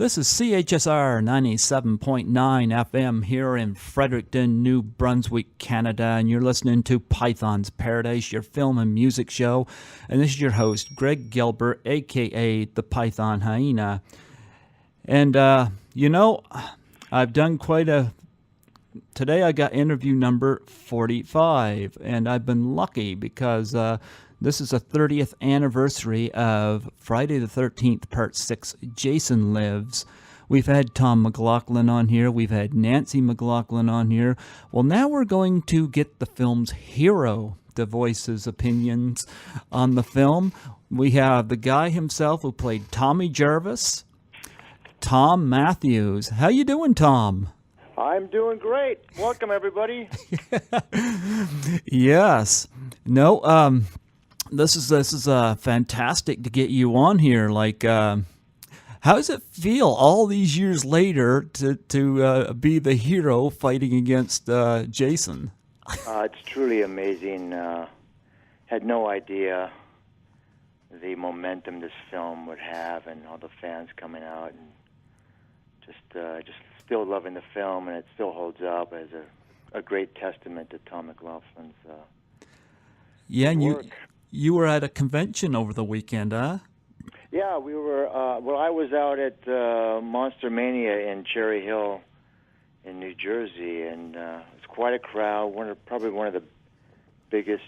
This is CHSR 97.9 FM here in Fredericton, New Brunswick, Canada, and you're listening to Python's Paradise, your film and music show. And this is your host, Greg Gilbert, aka the Python Hyena. And, I've done today I got interview number 45, and I've been lucky because this is the 30th anniversary of Friday the 13th, Part 6, Jason Lives. We've had Thom McLaughlin on here. We've had Nancy McLaughlin on here. Well, now we're going to get the film's hero to voice his opinions on the film. We have the guy himself who played Tommy Jarvis, Thom Matthews. How you doing, Thom? I'm doing great. Welcome, everybody. Yes. No, This is fantastic to get you on here. Like, how does it feel all these years later to be the hero fighting against Jason? It's truly amazing. Had no idea the momentum this film would have, and all the fans coming out, and just still loving the film, and it still holds up as a great testament to Thom McLaughlin's and work. You were at a convention over the weekend, huh? Yeah, we were. I was out at Monster Mania in Cherry Hill, in New Jersey, and it was quite a crowd. Probably one of the biggest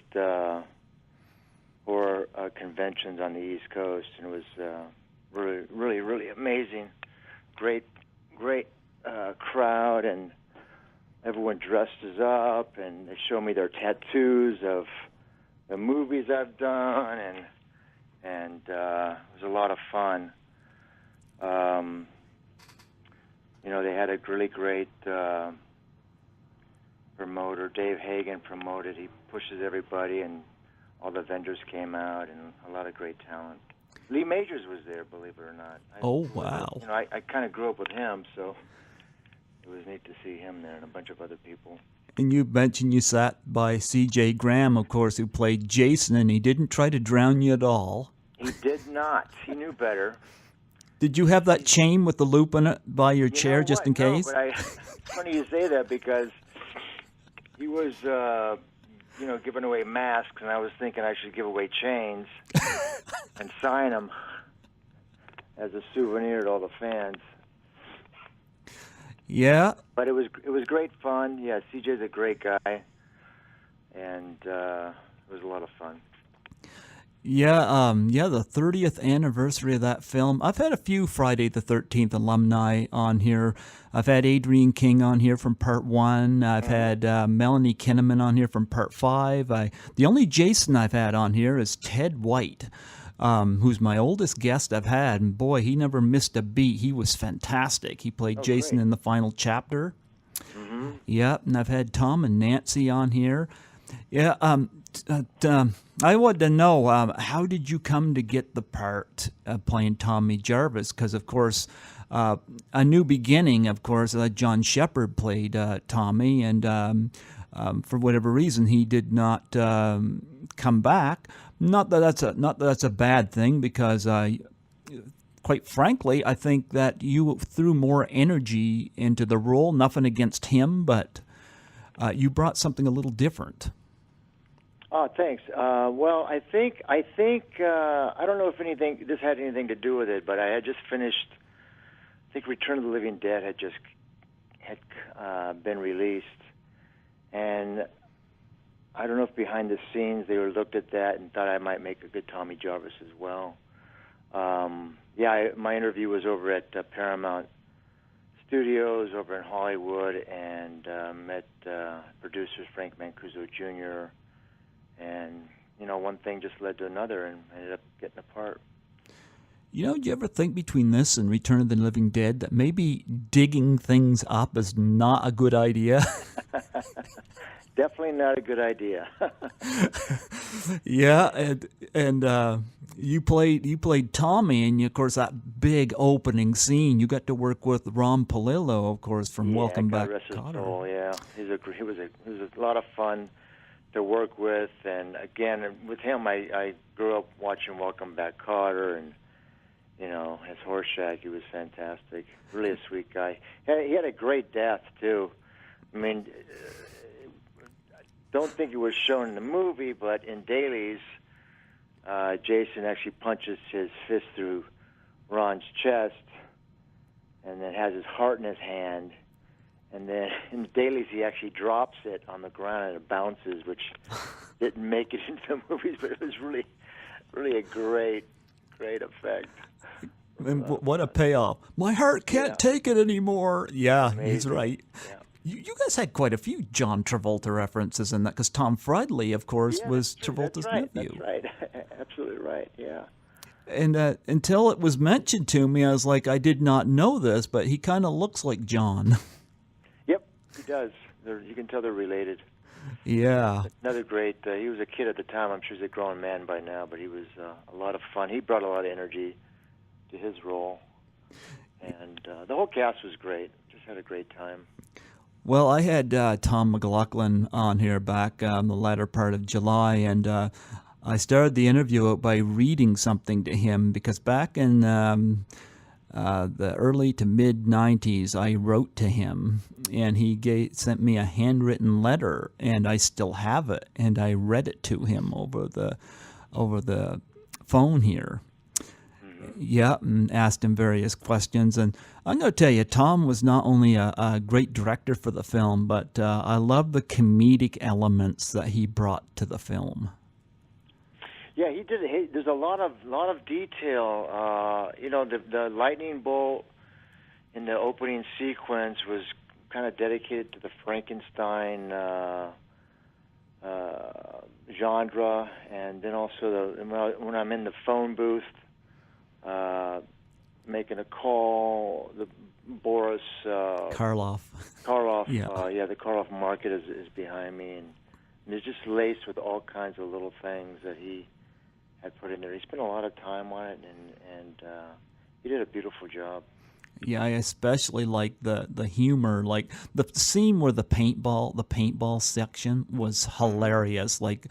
horror conventions on the East Coast, and it was really, really, really amazing. Great crowd, and everyone dresses up, and they show me their tattoos of the movies I've done, and it was a lot of fun. They had a really great promoter. Dave Hagen promoted. He pushes everybody, and all the vendors came out, and a lot of great talent. Lee Majors was there, believe it or not. Wow. I kind of grew up with him, so it was neat to see him there and a bunch of other people. And you mentioned you sat by C.J. Graham, of course, who played Jason, and he didn't try to drown you at all. He did not. He knew better. Did you have that chain with the loop in it by your chair just in case? No, but it's funny you say that because he was, giving away masks, and I was thinking I should give away chains and sign them as a souvenir to all the fans. Yeah. But it was great fun. Yeah, CJ's a great guy, and it was a lot of fun. Yeah, the 30th anniversary of that film. I've had a few Friday the 13th alumni on here. I've had Adrian King on here from Part 1. I've had Melanie Kinnaman on here from Part 5. The only Jason I've had on here is Ted White, who's my oldest guest I've had. And boy, he never missed a beat. He was fantastic. He played Jason in the final chapter. Mm-hmm. Yeah, and I've had Thom and Nancy on here. Yeah, I wanted to know, how did you come to get the part of playing Tommy Jarvis? Because, of course, A New Beginning, of course, John Shepard played Tommy, and for whatever reason, he did not come back. Not that that's a bad thing, because quite frankly, I think that you threw more energy into the role. Nothing against him, but you brought something a little different. Oh, thanks. Well, I think I don't know if this had anything to do with it, but I had just finished. I think Return of the Living Dead had been released, and I don't know if behind the scenes they looked at that and thought I might make a good Tommy Jarvis as well. My interview was over at Paramount Studios over in Hollywood, and met producers Frank Mancuso Jr., and, one thing just led to another, and I ended up getting a part. Do you ever think between this and Return of the Living Dead that maybe digging things up is not a good idea? Definitely not a good idea. Yeah, and you played Tommy, and of course that big opening scene. You got to work with Ron Palillo, of course, from Welcome Back, Kotter. Soul, yeah, he was a lot of fun to work with, and again with him, I grew up watching Welcome Back, Kotter, and as Horshack, he was fantastic. Really a sweet guy. He had a great death, too. I mean, don't think it was shown in the movie, but in dailies, Jason actually punches his fist through Ron's chest and then has his heart in his hand. And then in the dailies, he actually drops it on the ground and it bounces, which didn't make it into the movies, but it was really, really a great effect. And what a payoff. My heart can't take it anymore. Yeah, Amazing. He's right. Yeah. You guys had quite a few John Travolta references in that, because Tom Friedley, of course, was Travolta's nephew. That's right. Absolutely right, yeah. And until it was mentioned to me, I was like, I did not know this, but he kind of looks like John. Yep, he does. You can tell they're related. Yeah. Another great, he was a kid at the time. I'm sure he's a grown man by now, but he was a lot of fun. He brought a lot of energy to his role. And the whole cast was great. Just had a great time. Well, I had Tom McLaughlin on here back the latter part of July, and I started the interview out by reading something to him, because back in the early to mid 90s, I wrote to him, and he sent me a handwritten letter, and I still have it, and I read it to him over the phone here. Yeah, and asked him various questions. And I'm going to tell you, Tom was not only a great director for the film, but I love the comedic elements that he brought to the film. Yeah, he did. There's a lot of detail. The lightning bolt in the opening sequence was kind of dedicated to the Frankenstein genre, and then also when I'm in the phone booth making a call, the Boris Karloff. Yeah, the Karloff market is behind me, and it's just laced with all kinds of little things that he had put in there. He spent a lot of time on it, and he did a beautiful job. Yeah, I especially like the humor, like the scene where the paintball section was hilarious. Like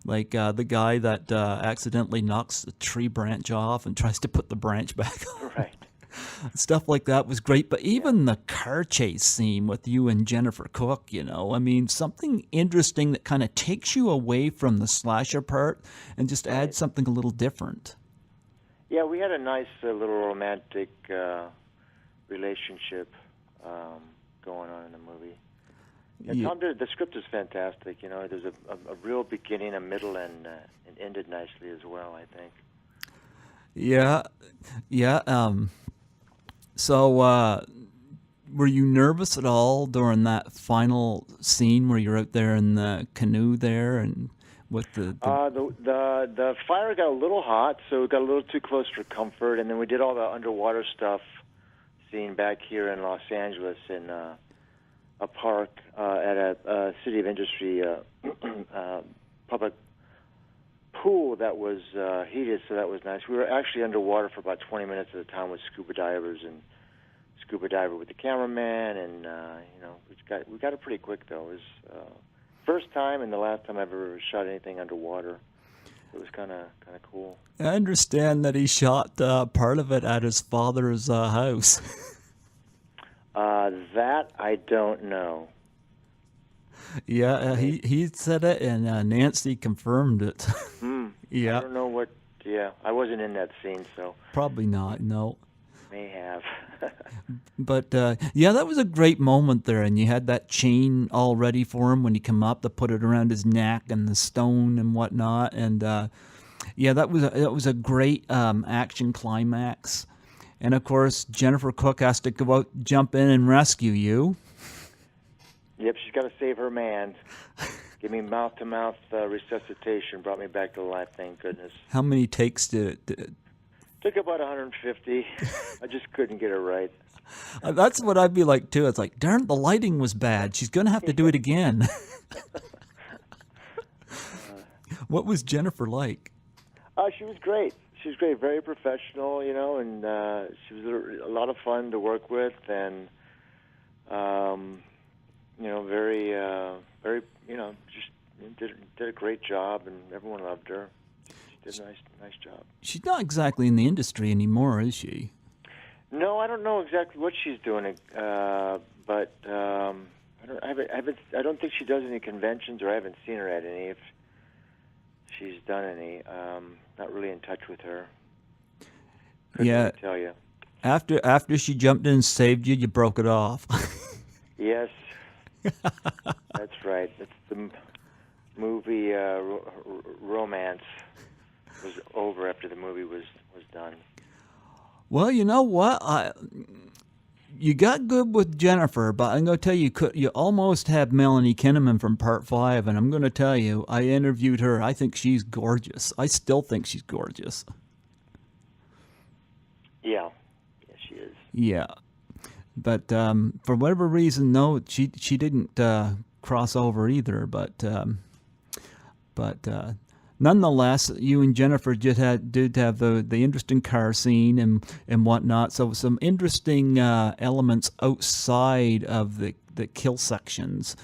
the guy that accidentally knocks the tree branch off and tries to put the branch back on. Right. Stuff like that was great. But even the car chase scene with you and Jennifer Cook, I mean, something interesting that kind of takes you away from the slasher part and just adds something a little different. Yeah, we had a nice little romantic relationship going on in the movie. Yeah, Tom did. The script is fantastic. There's a real beginning, a middle, and it ended nicely as well, I think. Yeah. So, were you nervous at all during that final scene where you're out there in the canoe there and with the fire got a little hot, so it got a little too close for comfort, and then we did all the underwater stuff, scene back here in Los Angeles in a park at a City of Industry public pool that was heated, so that was nice. We were actually underwater for about 20 minutes at a time with scuba divers and scuba diver with the cameraman, and we got it pretty quick though. It was first time and the last time I've ever shot anything underwater. It was kind of cool. I understand that he shot part of it at his father's house. That I don't know. Yeah, he said it, and Nancy confirmed it. Yeah. I don't know what. Yeah, I wasn't in that scene, so probably not. No. May have. But yeah, that was a great moment there, and you had that chain all ready for him when he come up to put it around his neck and the stone and whatnot, and yeah, that was a great action climax. And of course, Jennifer Cook has to go out, jump in, and rescue you. Yep, she's got to save her man. Give me mouth-to-mouth resuscitation. Brought me back to life, thank goodness. How many takes did it? Took about 150. I just couldn't get it right. That's what I'd be like, too. It's like, darn, the lighting was bad. She's going to have to do it again. What was Jennifer like? She was great. She was great, very professional, and she was a lot of fun to work with, and very, just did a great job, and everyone loved her. did a nice job. She's not exactly in the industry anymore, is she? No, I don't know exactly what she's doing, but I don't think she does any conventions, or I haven't seen her at any. If she's done any, not really in touch with her. Couldn't really tell you. After she jumped in and saved you, you broke it off. Yes, that's right. That's the movie romance was over after the movie was done. Well, you know what? You got good with Jennifer, but I'm going to tell you, you almost have Melanie Kinnaman from Part 5, and I'm going to tell you, I interviewed her. I think she's gorgeous. I still think she's gorgeous. Yeah, she is. Yeah. But for whatever reason, no, she didn't cross over either. But nonetheless, you and Jennifer did have the interesting car scene and whatnot. So some interesting elements outside of the kill sections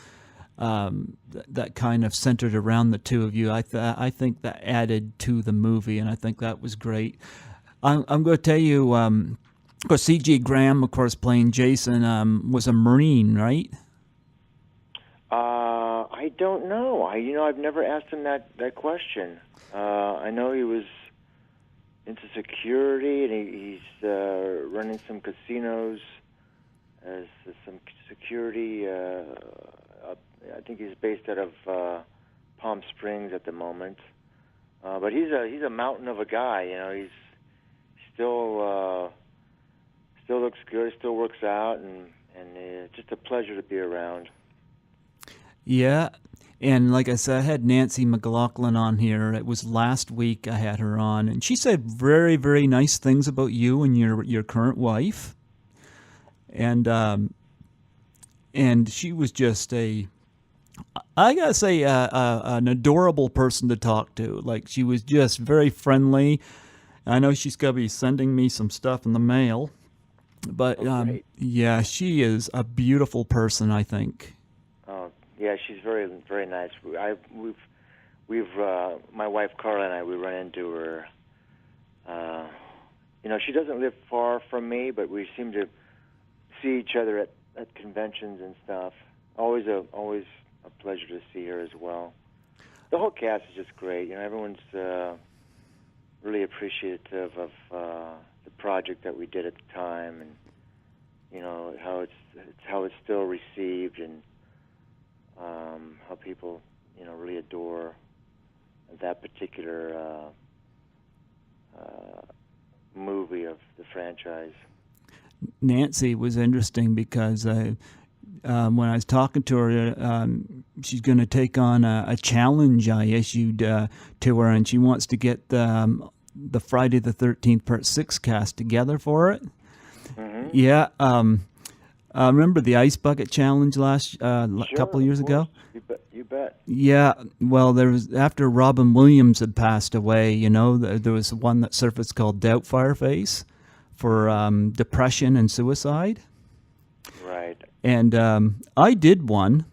that kind of centered around the two of you. I think that added to the movie, and I think that was great. I'm going to tell you. Of course, C.G. Graham, of course, playing Jason, was a Marine, right? I don't know. I've never asked him that question. I know he was into security, and he's running some casinos as some security. I think he's based out of Palm Springs at the moment. But he's a mountain of a guy. He's still looks good, still works out, and just a pleasure to be around. Yeah, and like I said, I had Nancy McLaughlin on here. It was last week I had her on, and she said very, very nice things about you and your current wife. And she was just I gotta say, an adorable person to talk to. Like, she was just very friendly. I know she's gonna be sending me some stuff in the mail. But yeah, she is a beautiful person, I think. Oh, yeah, she's very, very nice. We've my wife Carla and I, we run into her. She doesn't live far from me, but we seem to see each other at conventions and stuff. Always a pleasure to see her as well. The whole cast is just great. Everyone's really appreciative of the project that we did at the time, and how it's still received, and how people really adore that particular movie of the franchise. Nancy was interesting because when I was talking to her, she's going to take on a challenge I issued to her, and she wants to get the Friday the 13th Part 6 cast together for it. Mm-hmm. Yeah. Remember the Ice Bucket Challenge couple of years ago? You bet. Yeah. Well, there was, after Robin Williams had passed away, there was one that surfaced called Doubtfire Face for depression and suicide. Right. And I did one,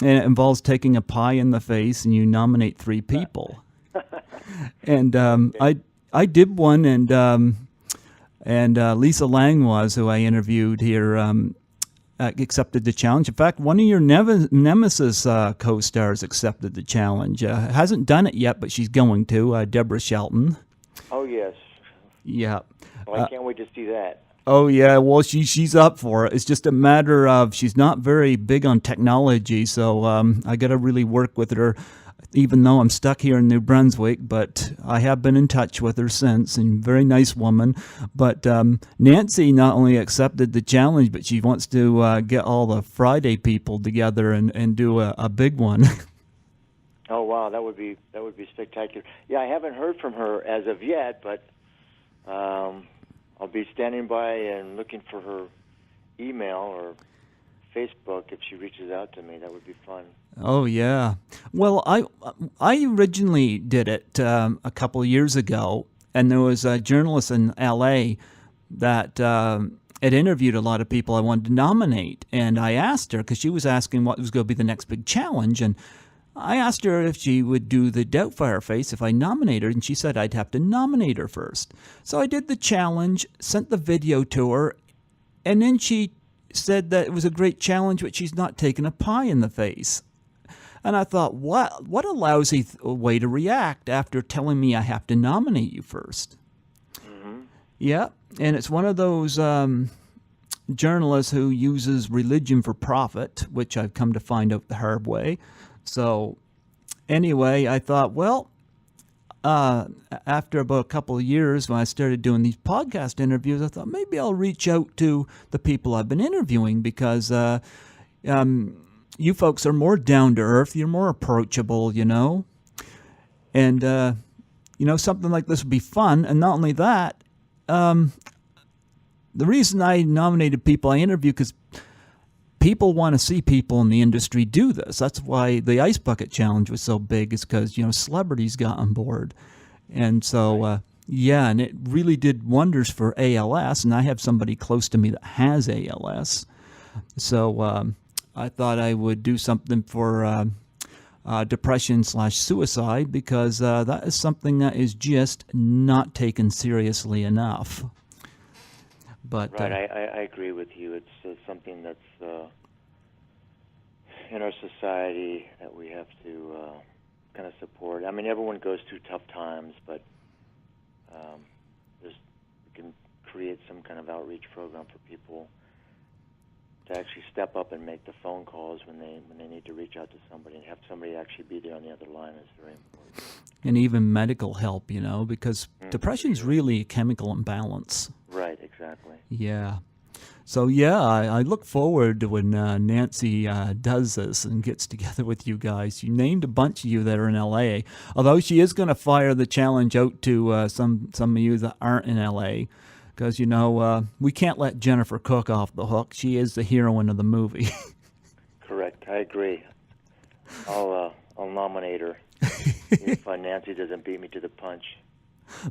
and it involves taking a pie in the face, and you nominate 3 people. And I did one, and Lisa Langlois, who I interviewed here, accepted the challenge. In fact, one of your Nemesis co-stars accepted the challenge. Hasn't done it yet, but she's going to, Deborah Shelton. Oh, yes. Yeah. Well, I can't wait to see that. Oh, yeah. Well, she's up for it. It's just a matter of she's not very big on technology, so I got to really work with her, even though I'm stuck here in New Brunswick. But I have been in touch with her since, and very nice woman. But Nancy not only accepted the challenge, but she wants to get all the Friday people together and do a big one. Oh, wow. That would be spectacular. Yeah, I haven't heard from her as of yet, but I'll be standing by and looking for her email or Facebook if she reaches out to me. That would be fun. Oh, yeah. Well, I originally did it a couple of years ago, and there was a journalist in L.A. that had interviewed a lot of people I wanted to nominate, and I asked her, because she was asking what was going to be the next big challenge, and I asked her if she would do the Doubtfire face if I nominate her, and she said I'd have to nominate her first. So I did the challenge, sent the video to her, and then she said that it was a great challenge, but she's not taking a pie in the face. And I thought, what a lousy way to react after telling me I have to nominate you first. Mm-hmm. Yeah, and it's one of those journalists who uses religion for profit, which I've come to find out the hard way. So anyway, I thought, well, after about a couple of years when I started doing these podcast interviews, I thought maybe I'll reach out to the people I've been interviewing because you folks are more down to earth. You're more approachable, you know. And, something like this would be fun. And not only that, the reason I nominated people I interview because people want to see people in the industry do this. That's why the Ice Bucket Challenge was so big, is because, celebrities got on board. And so, and it really did wonders for ALS. And I have somebody close to me that has ALS. So I thought I would do something for depression/suicide because that is something that is just not taken seriously enough. But right, I agree with you. It's something that's in our society that we have to kind of support. I mean, everyone goes through tough times, but we can create some kind of outreach program for people to actually step up and make the phone calls when they need to reach out to somebody, and have somebody actually be there on the other line is very important. And even medical help, because depression is really a chemical imbalance. Right, exactly. Yeah. So, I look forward to when Nancy does this and gets together with you guys. You named a bunch of you that are in L.A., although she is going to fire the challenge out to some of you that aren't in L.A., because, we can't let Jennifer Cook off the hook. She is the heroine of the movie. Correct. I agree. I'll nominate her if Nancy doesn't beat me to the punch.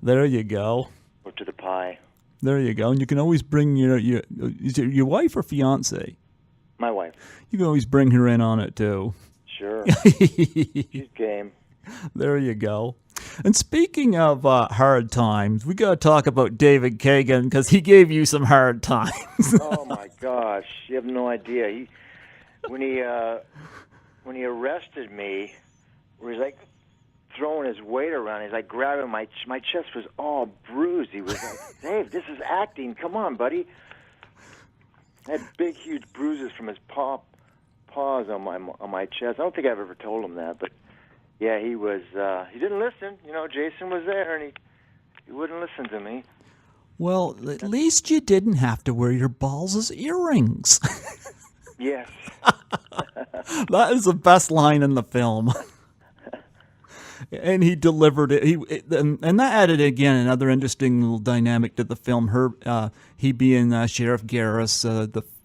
There you go. Or to the pie. There you go. And you can always bring is it your wife or fiance? My wife. You can always bring her in on it, too. Sure. She's game. There you go. And speaking of hard times, we got to talk about David Kagan because he gave you some hard times. Oh my gosh, you have no idea. When he arrested me, where he's like throwing his weight around, he's like grabbing my chest was all bruised. He was like, "Dave, this is acting. Come on, buddy." I had big, huge bruises from his paws on my chest. I don't think I've ever told him that, but. Yeah, he was. He didn't listen. Jason was there, and he wouldn't listen to me. Well, at least you didn't have to wear your balls as earrings. Yes. That is the best line in the film. And he delivered it. And that added again another interesting little dynamic to the film. He being Sheriff Garris,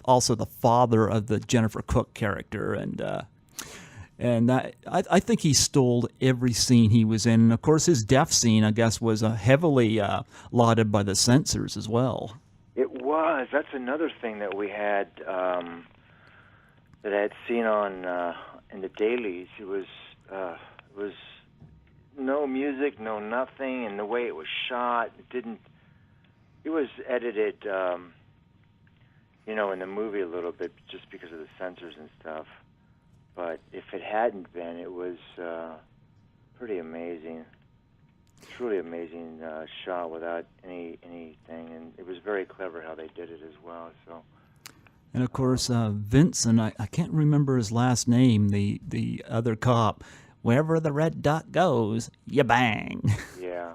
also the father of the Jennifer Cook character, And I think he stole every scene he was in. And, of course, his death scene, I guess, was heavily lauded by the censors as well. It was. That's another thing that we had, that I had seen on in the dailies. It was no music, no nothing, and the way it was shot, it was edited, in the movie a little bit just because of the censors and stuff. But if it hadn't been, it was pretty amazing. Truly amazing shot without anything, and it was very clever how they did it as well. So. And of course, Vincent, I can't remember his last name. The other cop, wherever the red dot goes, you bang. Yeah.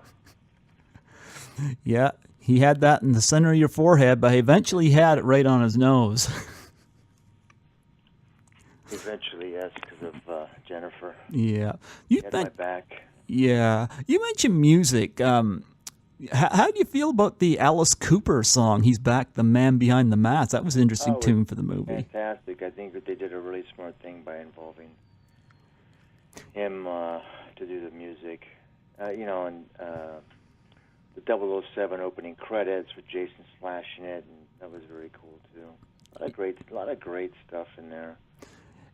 Yeah, he had that in the center of your forehead, but eventually he had it right on his nose. Eventually, yes, because of Jennifer. Yeah. You had my back. Yeah. You mentioned music. How do you feel about the Alice Cooper song, He's Back, the Man Behind the Mask? That was an interesting tune for the movie. Fantastic. I think that they did a really smart thing by involving him to do the music. And the 007 opening credits with Jason slashing it, and that was very cool, too. A lot of great stuff in there.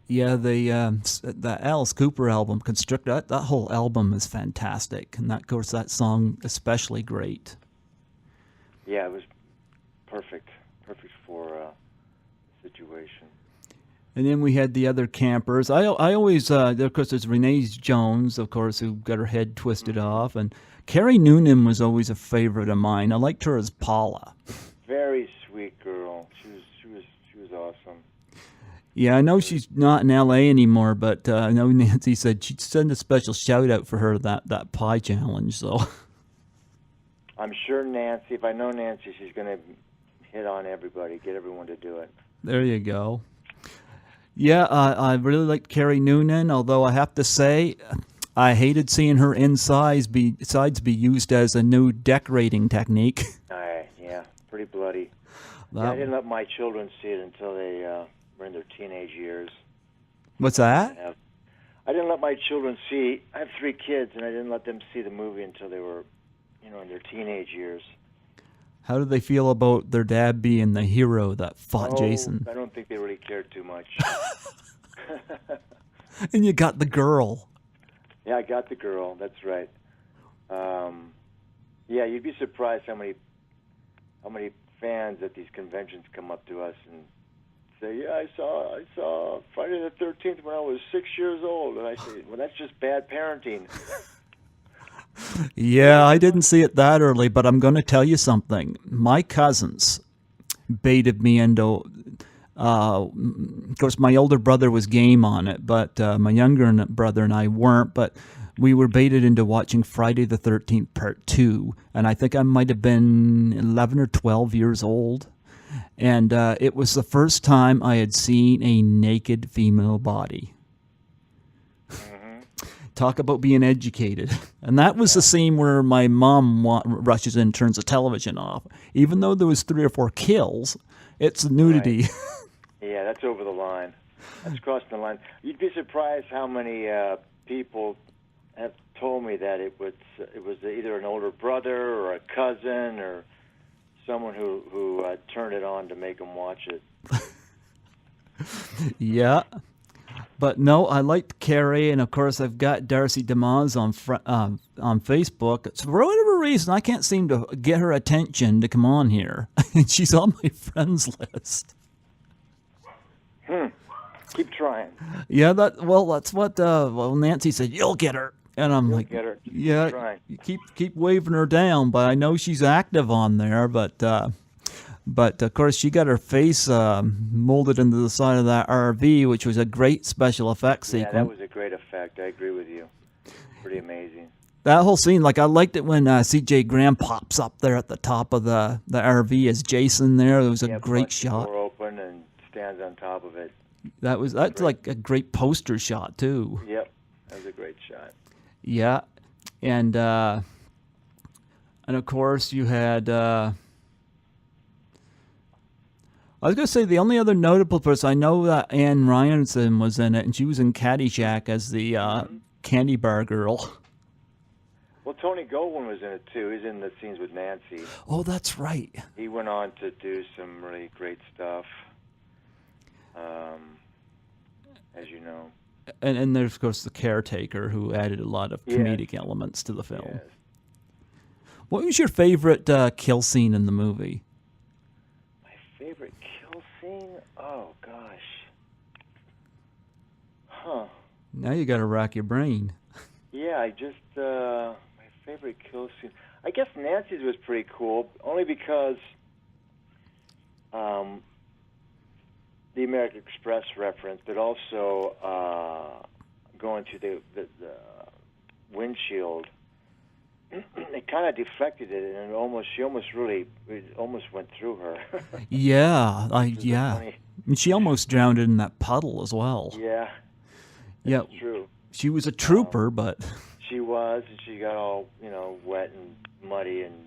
Yeah, the Alice Cooper album, Construct, that whole album is fantastic. And that, of course, that song especially great. Yeah, it was perfect for the situation. And then we had the other campers. I always, of course, there's Renee Jones, of course, who got her head twisted off. And Carrie Noonan was always a favorite of mine. I liked her as Paula. Very sweet girl. She was awesome. Yeah, I know she's not in L.A. anymore, but I know Nancy said she'd send a special shout-out for her, that pie challenge, so... I'm sure Nancy, if I know Nancy, she's going to hit on everybody, get everyone to do it. There you go. Yeah, I really liked Carrie Noonan, although I have to say, I hated seeing her insides be used as a new decorating technique. Yeah, pretty bloody. Yeah, I didn't let my children see it until they were in their teenage years. What's that? I didn't let my children see, I have 3 kids, and I didn't let them see the movie until they were, in their teenage years. How do they feel about their dad being the hero that fought Jason? I don't think they really cared too much. And you got the girl. Yeah, I got the girl. That's right. Yeah, you'd be surprised how many fans at these conventions come up to us and say, "Yeah, I saw Friday the 13th when I was 6 years old," and I say, "Well, that's just bad parenting." Yeah, I didn't see it that early, but I'm going to tell you something. My cousins baited me into. Of course, my older brother was game on it, but my younger brother and I weren't. But we were baited into watching Friday the 13th Part 2, and I think I might have been 11 or 12 years old. And it was the first time I had seen a naked female body. Talk about being educated. And that was the scene where my mom rushes in and turns the television off. Even though there was 3 or 4 kills, it's nudity. Right. Yeah, that's over the line. That's crossing the line. You'd be surprised how many people have told me that it was either an older brother or a cousin or someone who turned it on to make them watch it. Yeah. But no, I liked Carrie, and of course I've got Darcy DeMoss on Facebook. So for whatever reason, I can't seem to get her attention to come on here. And she's on my friends list. Keep trying. Yeah, that's what Nancy said. You'll get her, and I'm You'll like, get her. yeah, keep waving her down. But I know she's active on there, but of course, she got her face molded into the side of that RV, which was a great special effects sequence. Yeah, that was a great effect. I agree with you. Pretty amazing. That whole scene, like I liked it when C.J. Graham pops up there at the top of the RV as Jason there. It was a great shot. The door open and stands on top of it. That's like a great poster shot too. Yep, that was a great shot. Yeah, and of course you had. I was going to say the only other notable person, I know that Anne Ryanson was in it, and she was in Caddyshack as the candy bar girl. Well, Tony Goldwyn was in it, too. He's in the scenes with Nancy. Oh, that's right. He went on to do some really great stuff, as you know. And there's, of course, the caretaker, who added a lot of comedic elements to the film. Yes. What was your favorite kill scene in the movie? Favorite kill scene? Oh, gosh. Huh. Now you got to rack your brain. Yeah, my favorite kill scene. I guess Nancy's was pretty cool, only because the American Express reference, but also going to the windshield. It kind of deflected it, and she almost went through her. Yeah, and she almost drowned in that puddle as well. Yeah, that's true. She was a trooper, but she was, and she got all wet and muddy and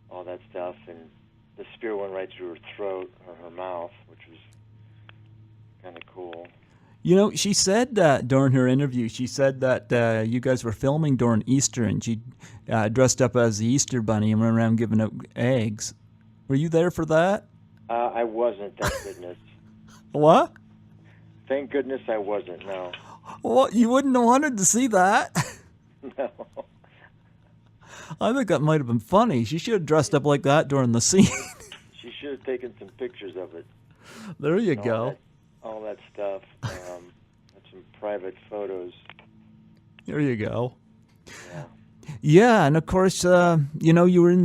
all that stuff, and the spear went right through her throat or her mouth, which was kind of cool. She said during her interview, she said that you guys were filming during Easter, and she dressed up as the Easter Bunny and went around giving out eggs. Were you there for that? I wasn't, thank goodness. What? Thank goodness I wasn't. No. Well, you wouldn't have wanted to see that. No. I think that might have been funny. She should have dressed up like that during the scene. She should have taken some pictures of it. There you and go. All that stuff. Some private photos. There you go. Yeah. Yeah, and of course, you know, you were in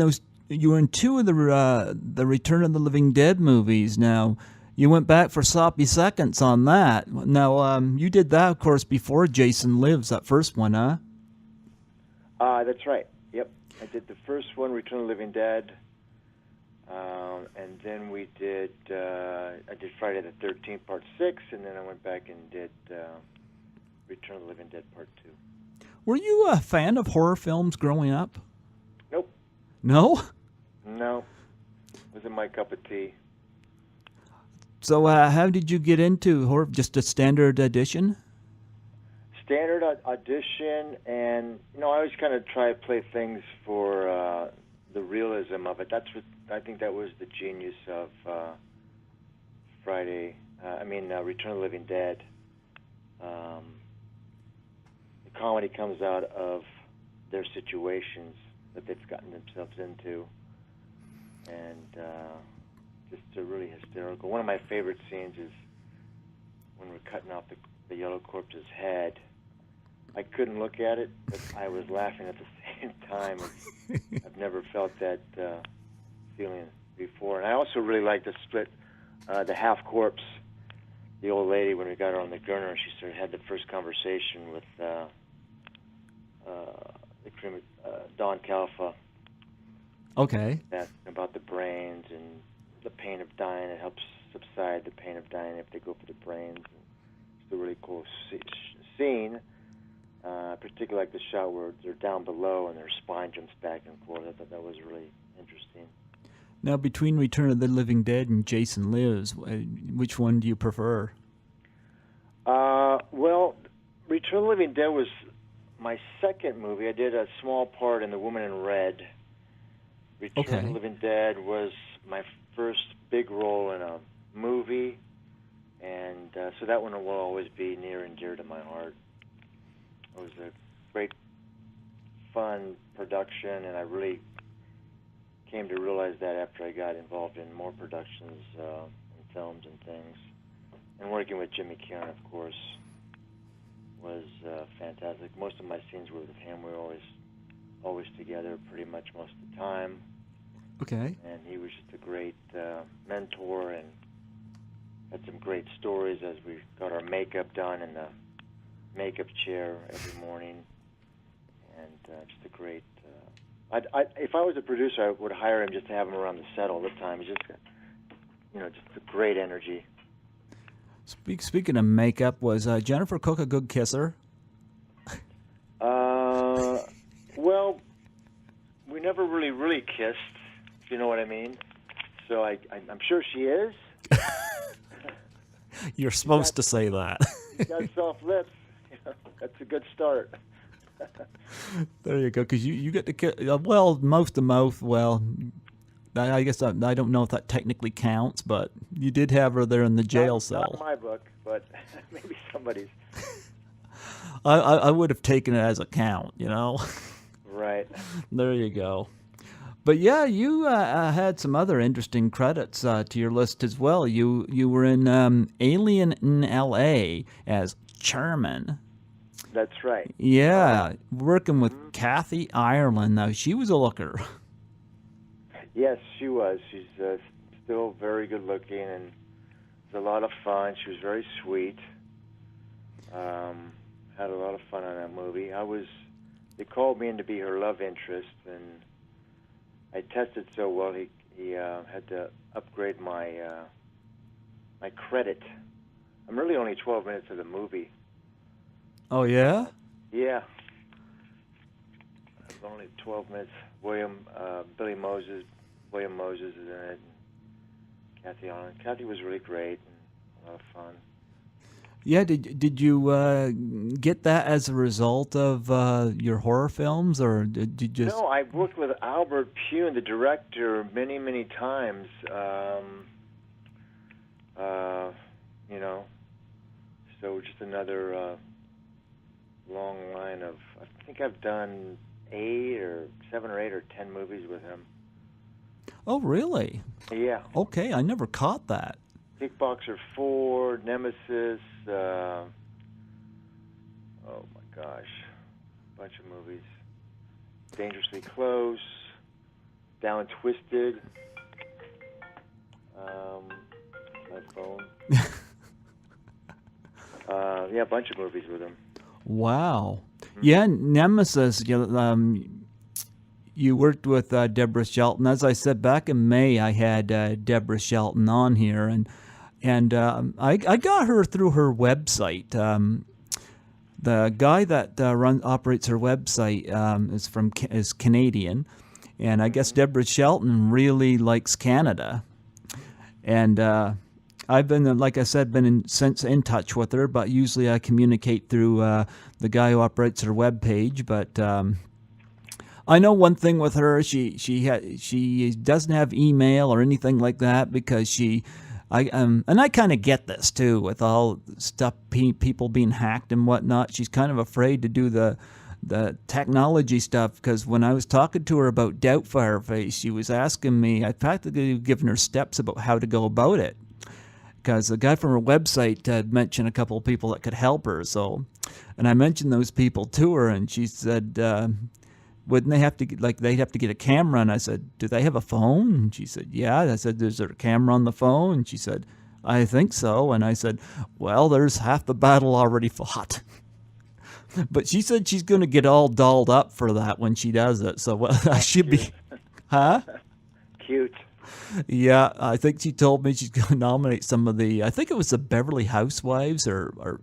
two of the Return of the Living Dead movies. Now, you went back for sloppy seconds on that. Now, you did that, of course, before Jason Lives, that first one, huh? That's right. Yep. I did the first one, Return of the Living Dead, and then I did Friday the 13th, Part 6, and then I went back and did Return of the Living Dead, Part 2. Were you a fan of horror films growing up? Nope. No? No. Wasn't my cup of tea. So how did you get into horror? Just a standard edition? Standard audition, and I always kind of try to play things for the realism of it. That's what I think that was the genius of Return of the Living Dead. The comedy comes out of their situations that they've gotten themselves into, and just really hysterical. One of my favorite scenes is when we're cutting off the yellow corpse's head. I couldn't look at it, but I was laughing at the same time. I've never felt that feeling before. And I also really like the split, the half corpse, the old lady, when we got her on the gurney, she had the first conversation with Don Calfa. Okay. About the brains and the pain of dying. It helps subside the pain of dying if they go for the brains. It's a really cool scene. Particularly like the shot where they're down below and their spine jumps back and forth. I thought that was really interesting. Now, between Return of the Living Dead and Jason Lives, which one do you prefer? Well, Return of the Living Dead was my second movie. I did a small part in The Woman in Red. Return of the Living Dead was my first big role in a movie, and so that one will always be near and dear to my heart. It was a great, fun production, and I really came to realize that after I got involved in more productions and films and things. And working with Jimmy Kieran, of course, was fantastic. Most of my scenes were with him. We were always together pretty much most of the time. Okay. And he was just a great mentor and had some great stories as we got our makeup done in the makeup chair every morning, and just a great. If I was a producer, I would hire him just to have him around the set all the time. He's just, just a great energy. Speaking of makeup, was Jennifer Cook a good kisser? Well, we never really kissed, if you know what I mean. So I'm sure she is. You're supposed to say that. She's got soft lips. That's a good start. There you go, because you get to kiss, well, mouth to mouth, well, I guess I don't know if that technically counts, but you did have her there in the jail cell. Not in my book, but maybe somebody's. I would have taken it as a count, Right. There you go. But yeah, you had some other interesting credits to your list as well. You were in Alien in L.A. as Chairman. That's right. Yeah, working with Kathy Ireland. Now, she was a looker. Yes, she was. She's still very good looking, and it was a lot of fun. She was very sweet. Had a lot of fun on that movie. They called me in to be her love interest, and I tested so well, he had to upgrade my credit. I'm really only 12 minutes of the movie. Oh, yeah? Yeah. Only 12 minutes. William Moses is in it. And Kathy Ireland. Kathy was really great and a lot of fun. Yeah, did you get that as a result of your horror films, or did you just... No, I worked with Albert Pune, the director, many, many times. just another long line of. I think I've done 7 or 8 or 10 movies with him. Oh, really? Yeah. Okay, I never caught that. Kickboxer 4, Nemesis. Oh my gosh, a bunch of movies. Dangerously Close. Down Twisted. My phone. Yeah, a bunch of movies with him. Wow. Yeah, Nemesis. You worked with Deborah Shelton. As I said, back in May, I had Deborah Shelton on here, and I got her through her website. The guy that operates her website is Canadian, and I guess Deborah Shelton really likes Canada, and I've been, like I said, since in touch with her, but usually I communicate through the guy who operates her webpage. But I know one thing with her, she doesn't have email or anything like that because and I kind of get this too with all stuff, people being hacked and whatnot. She's kind of afraid to do the technology stuff, because when I was talking to her about Doubtfire Face, she was asking me, I practically given her steps about how to go about it, because the guy from her website had mentioned a couple of people that could help her. So, and I mentioned those people to her, and she said, wouldn't they have to they'd have to get a camera? And I said, do they have a phone? And she said, yeah. I said, is there a camera on the phone? And she said, I think so. And I said, well, there's half the battle already fought. But she said she's going to get all dolled up for that when she does it. So I should be, huh? Cute. Yeah, I think she told me she's going to nominate some of I think it was the Beverly Housewives or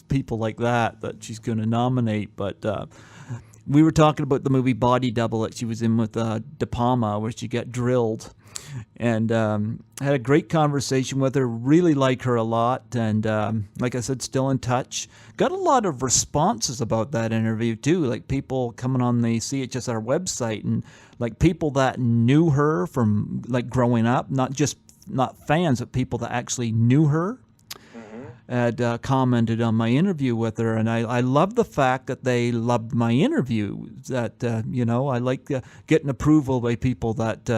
people like that she's going to nominate. But we were talking about the movie Body Double that she was in with De Palma, where she got drilled. And had a great conversation with her, really like her a lot. And like I said, still in touch. Got a lot of responses about that interview, too. Like people coming on the CHSR website, and like people that knew her from like growing up, not fans, but people that actually knew her. Had commented on my interview with her, and I love the fact that they loved my interview. That I like getting approval by people that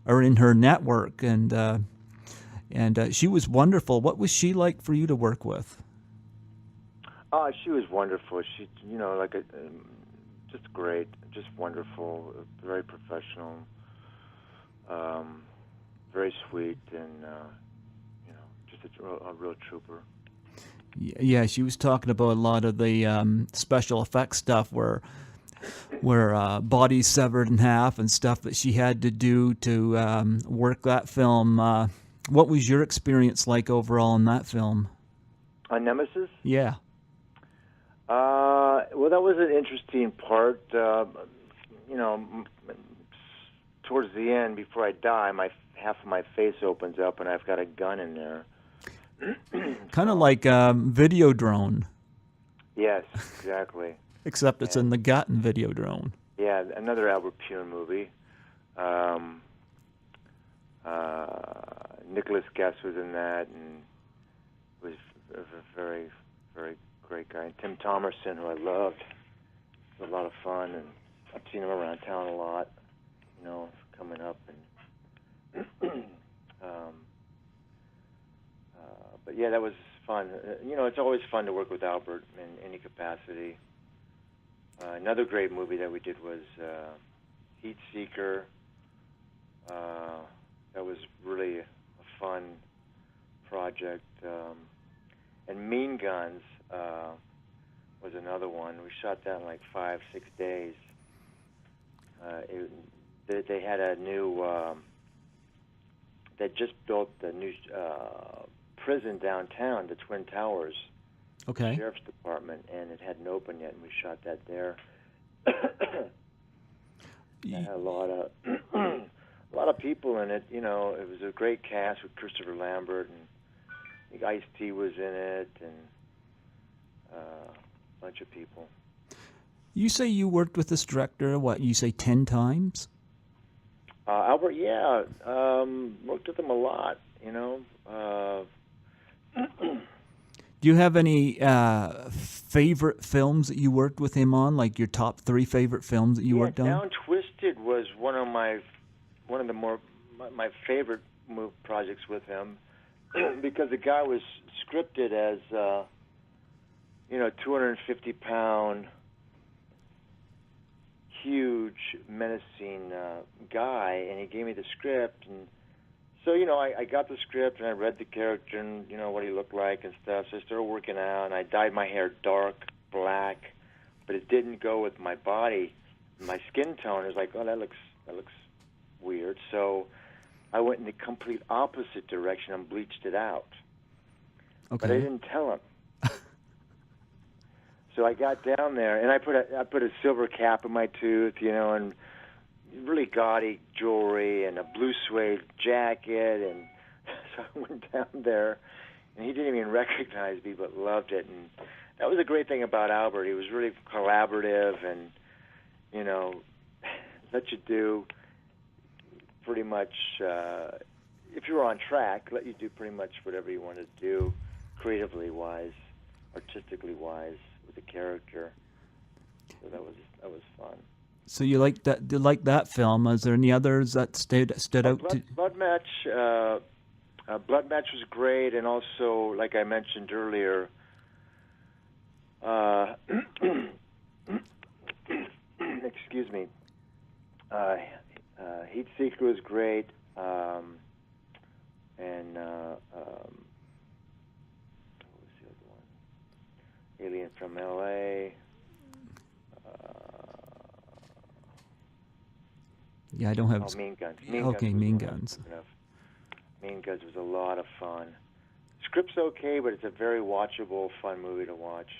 are in her network, and she was wonderful. What was she like for you to work with? She was wonderful. She, just great, just wonderful, very professional, very sweet, and just a real trooper. Yeah, she was talking about a lot of the special effects stuff where bodies severed in half and stuff that she had to do to work that film. What was your experience like overall in that film? On Nemesis? Yeah. Well, that was an interesting part. Towards the end, before I die, half of my face opens up and I've got a gun in there. Kind of like Videodrome. Yes, exactly. Except it's in the gut in Videodrome. Yeah, another Albert Pune movie. Nicholas Guest was in that, and was a very, very great guy. And Tim Thomerson, who I loved. It was a lot of fun, and I've seen him around town a lot, coming up. And but yeah, that was fun. It's always fun to work with Albert in any capacity. Another great movie that we did was Heat Seeker. That was really a fun project. And Mean Guns was another one. We shot that in like 5-6 days. They had a new... they just built the new prison downtown, the Twin Towers. Okay. Sheriff's Department, and it hadn't opened yet, and we shot that there. It had a lot of people in it. It was a great cast with Christopher Lambert, and I think Ice-T was in it, and a bunch of people. You say you worked with this director, you say 10 times? Albert, yeah. Worked with him a lot, Do you have any favorite films that you worked with him on, like your top 3 favorite films that you worked on? Down Twisted was one of the my favorite projects with him because the guy was scripted as 250-pound, huge, menacing guy, and he gave me the script, and so I got the script and I read the character and what he looked like and stuff. So I started working out, and I dyed my hair dark black, but it didn't go with my body, my skin tone. It was like, oh, that looks weird. So I went in the complete opposite direction and bleached it out. Okay. But I didn't tell him. So I got down there, and I put a silver cap in my tooth, and really gaudy jewelry and a blue suede jacket, and so I went down there, and he didn't even recognize me, but loved it. And that was a great thing about Albert. He was really collaborative, and let you do pretty much, if you were on track, let you do pretty much whatever you wanted to do, creatively wise, artistically wise, with the character. So that was fun. So you like that film? Is there any others that stood out? Blood Match. Blood Match was great, and also, like I mentioned earlier, excuse me. Heat Seeker was great, and what was the other one? Alien from L.A. Yeah, I don't have. Mean Guns. Mean Guns. Mean Guns was a lot of fun. Script's okay, but it's a very watchable, fun movie to watch.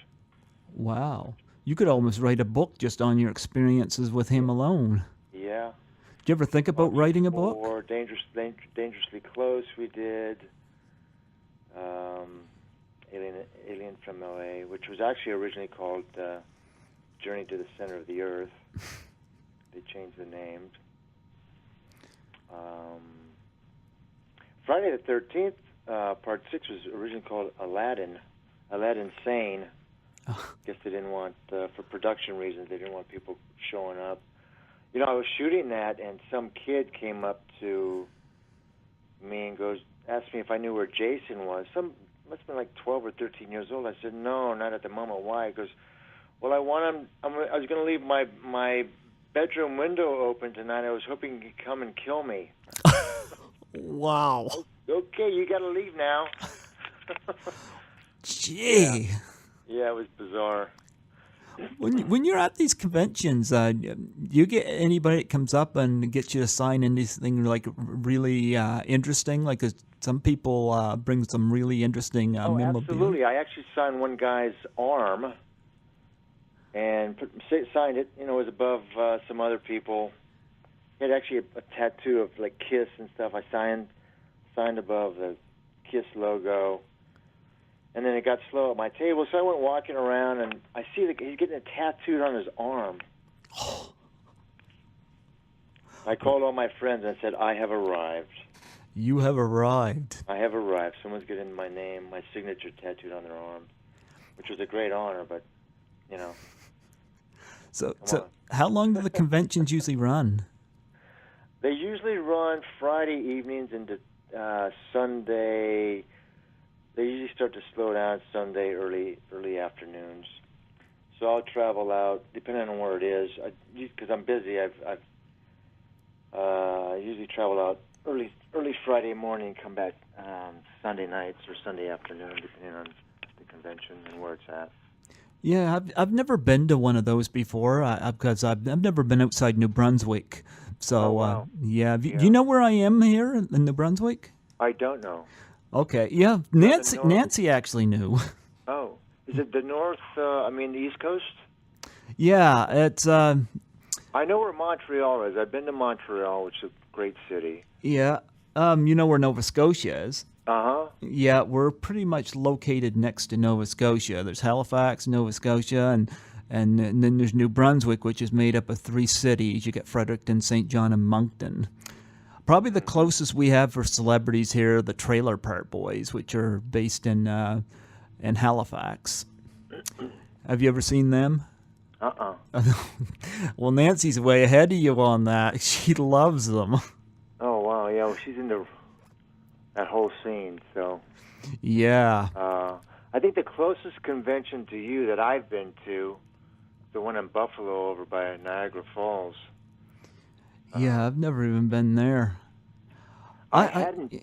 Wow. You could almost write a book just on your experiences with him alone. Yeah. Did you ever think about writing a book? Or Dangerously Close we did. Alien from L.A., which was actually originally called Journey to the Center of the Earth. They changed the name. Friday the 13th, Part 6 was originally called Aladdin Sane. Guess they didn't want, for production reasons, they didn't want people showing up. I was shooting that, and some kid came up to me and asked me if I knew where Jason was. Must have been like 12 or 13 years old. I said, no, not at the moment. Why? He goes, well, I was going to leave my bedroom window open tonight. I was hoping he'd come and kill me. Wow. Okay, you got to leave now. Gee. Yeah, it was bizarre. When you're at these conventions, do you get anybody that comes up and gets you to sign anything like really interesting? Like some people bring some really interesting memorabilia. Absolutely. I actually signed one guy's arm and signed it. It was above some other people. He had actually a tattoo of like Kiss and stuff. I signed above the Kiss logo. And then it got slow at my table, so I went walking around, and I see that he's getting a tattooed on his arm. I called all my friends and I said, I have arrived. You have arrived. I have arrived. Someone's getting my name, my signature tattooed on their arm, which was a great honor, but, So how long do the conventions usually run? They usually run Friday evenings into Sunday. They usually start to slow down Sunday early afternoons. So I'll travel out, depending on where it is, because I'm busy. I usually travel out early Friday morning, come back Sunday nights or Sunday afternoon, depending on the convention and where it's at. Yeah, I've never been to one of those before because I've never been outside New Brunswick. So wow. Do you know where I am here in New Brunswick? I don't know. Okay, yeah, Nancy actually knew. Oh, is it the north? The East Coast? Yeah, it's. I know where Montreal is. I've been to Montreal, which is a great city. Yeah, you know where Nova Scotia is. Uh-huh. Yeah, we're pretty much located next to Nova Scotia. There's Halifax, Nova Scotia, and then there's New Brunswick, which is made up of 3 cities. You get Fredericton, St. John, and Moncton. Probably the closest we have for celebrities here are the Trailer Park Boys, which are based in and Halifax. Have you ever seen them? Well, Nancy's way ahead of you on that. She loves them. Oh, wow. Yeah, well, she's into that whole scene, so. Yeah. I think the closest convention to you that I've been to, the one in Buffalo over by Niagara Falls. Yeah, I've never even been there. I hadn't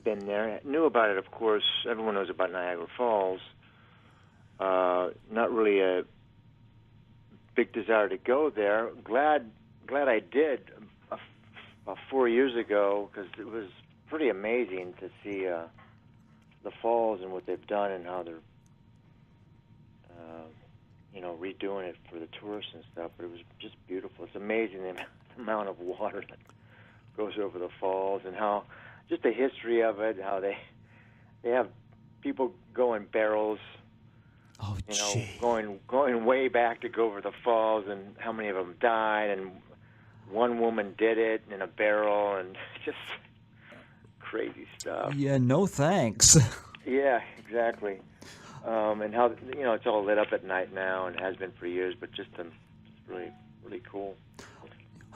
been there. I knew about it, of course. Everyone knows about Niagara Falls. Not really a big desire to go there. Glad I did about 4 years ago, because it was pretty amazing to see the falls and what they've done and how they're redoing it for the tourists and stuff. But it was just beautiful. It's amazing the amount of water that goes over the falls, and how just the history of it, how they have people go in barrels, going way back to go over the falls, and how many of them died, and one woman did it in a barrel, and just crazy stuff. Yeah, no thanks. Yeah, exactly. And how it's all lit up at night now, and has been for years, but just really, really cool.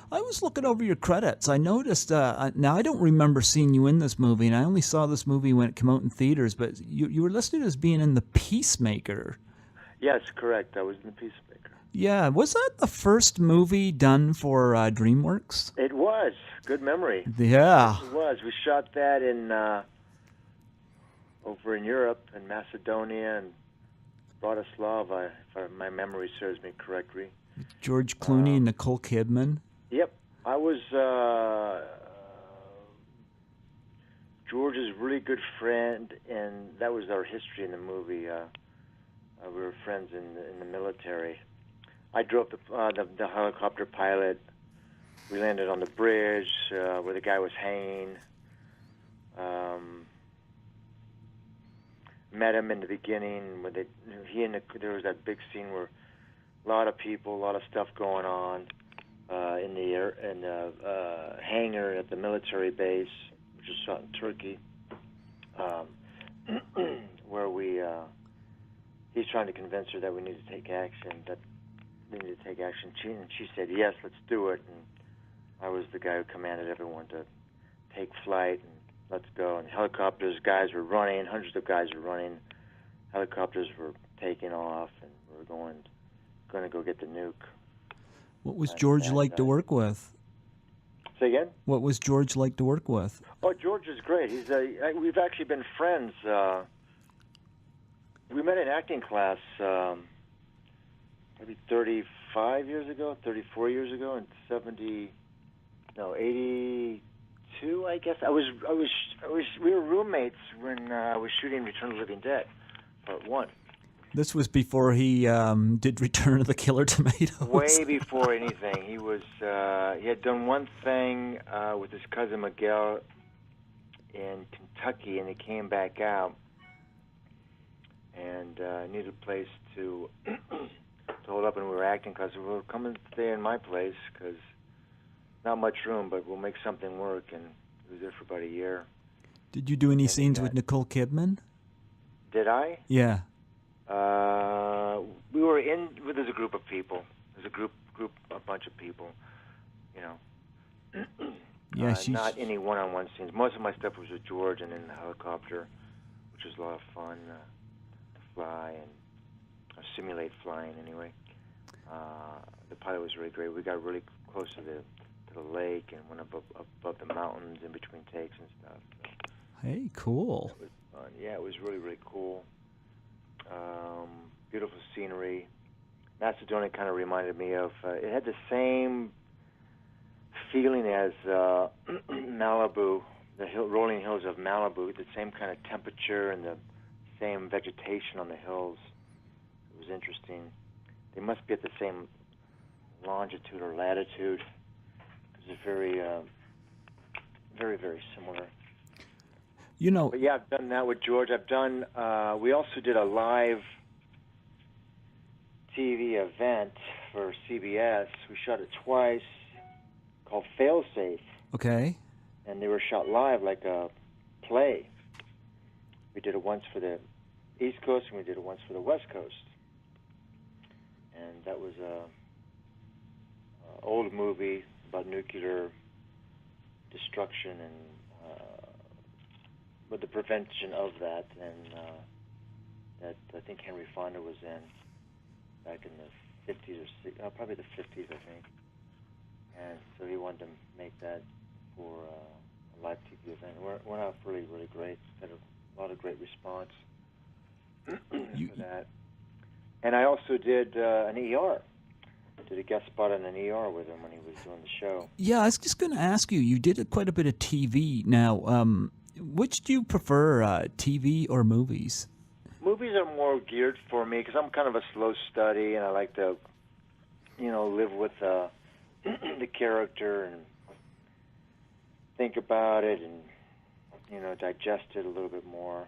I was looking over your credits. I noticed, now I don't remember seeing you in this movie, and I only saw this movie when it came out in theaters, but you were listed as being in The Peacemaker. Yes, correct. I was in The Peacemaker. Yeah, was that the first movie done for DreamWorks? It was. Good memory. Yeah. It was. We shot that in over in Europe, in Macedonia and Bratislava, if my memory serves me correctly. George Clooney and Nicole Kidman. Yep. I was George's really good friend, and that was our history in the movie. We were friends in the military. I drove the helicopter pilot. We landed on the bridge where the guy was hanging. Met him in the beginning. When there was that big scene where a lot of people, a lot of stuff going on in the hangar at the military base, which is shot in Turkey, where he's trying to convince her that we need to take action. She said, yes, let's do it. And I was the guy who commanded everyone to take flight and let's go. And helicopters, guys were running, hundreds of guys were running. Helicopters were taking off, and we were going to go get the nuke. What was George like to work with? Say again? What was George like to work with? Oh, George is great. We've actually been friends. We met in acting class maybe 35 years ago, 34 years ago, and 82, I guess. We were roommates when I was shooting Return of the Living Dead, Part 1. This was before he did Return of the Killer Tomatoes. Way before anything. He had done one thing with his cousin Miguel in Kentucky, and he came back out and needed a place to hold up, and we were acting class. We were coming to stay in my place because not much room, but we'll make something work, and he was there for about a year. Did you do any scenes with Nicole Kidman? Did I? Yeah. We were there's a group of people. There's a bunch of people, Yeah, not any one-on-one scenes. Most of my stuff was with George and in the helicopter, which was a lot of fun to fly and simulate flying anyway. The pilot was really great. We got really close to the lake and went above the mountains in between takes and stuff. So hey, cool. it was fun. Yeah, it was really, really cool. Beautiful scenery. Macedonia kind of reminded me of, it had the same feeling as Malibu, the rolling hills of Malibu, the same kind of temperature and the same vegetation on the hills. It was interesting. They must be at the same longitude or latitude. It's very, very, very similar. But yeah, I've done that with George. We also did a live TV event for CBS. We shot it twice, called Failsafe. Okay. And they were shot live like a play. We did it once for the East Coast, and we did it once for the West Coast. And that was a old movie about nuclear destruction and with the prevention of that, and that I think Henry Fonda was in back in the 50s or probably the 50s, I think. And so he wanted to make that for a live TV event. It went out really, really great. Had a lot of great response for that. And I also did an ER. Did a guest spot on an ER with him when he was doing the show. Yeah, I was just going to ask you. You did quite a bit of TV. Now, which do you prefer, TV or movies? Movies are more geared for me because I'm kind of a slow study, and I like to, live with the character and think about it and, digest it a little bit more.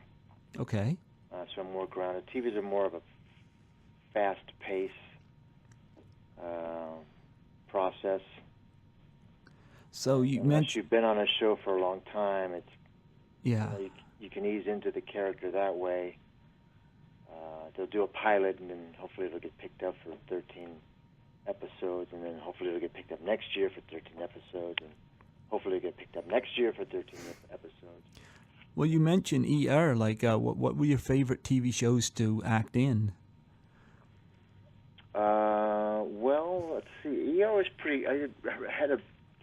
Okay. So I'm more grounded. TVs are more of a fast pace process. So you Unless mentioned you've been on a show for a long time, it's you can ease into the character that way. They'll do a pilot, and then hopefully it'll get picked up for 13 episodes, and then hopefully it'll get picked up next year for 13 episodes, and hopefully it'll get picked up next year for 13 episodes. Well, you mentioned ER. Like, what were your favorite TV shows to act in? Well, let's see. ER was I had a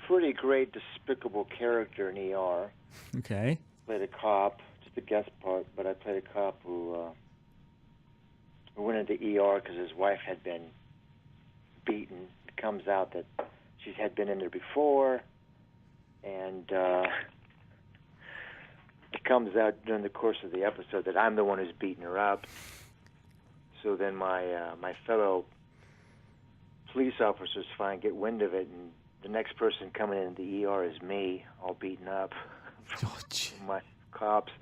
pretty great despicable character in ER. Okay. Played a cop, just a guest part, but I played a cop who went into ER because his wife had been beaten. It comes out that she had been in there before, and it comes out during the course of the episode that I'm the one who's beating her up. So then my fellow police officers get wind of it, and the next person coming into the ER is me, all beaten up. My cops.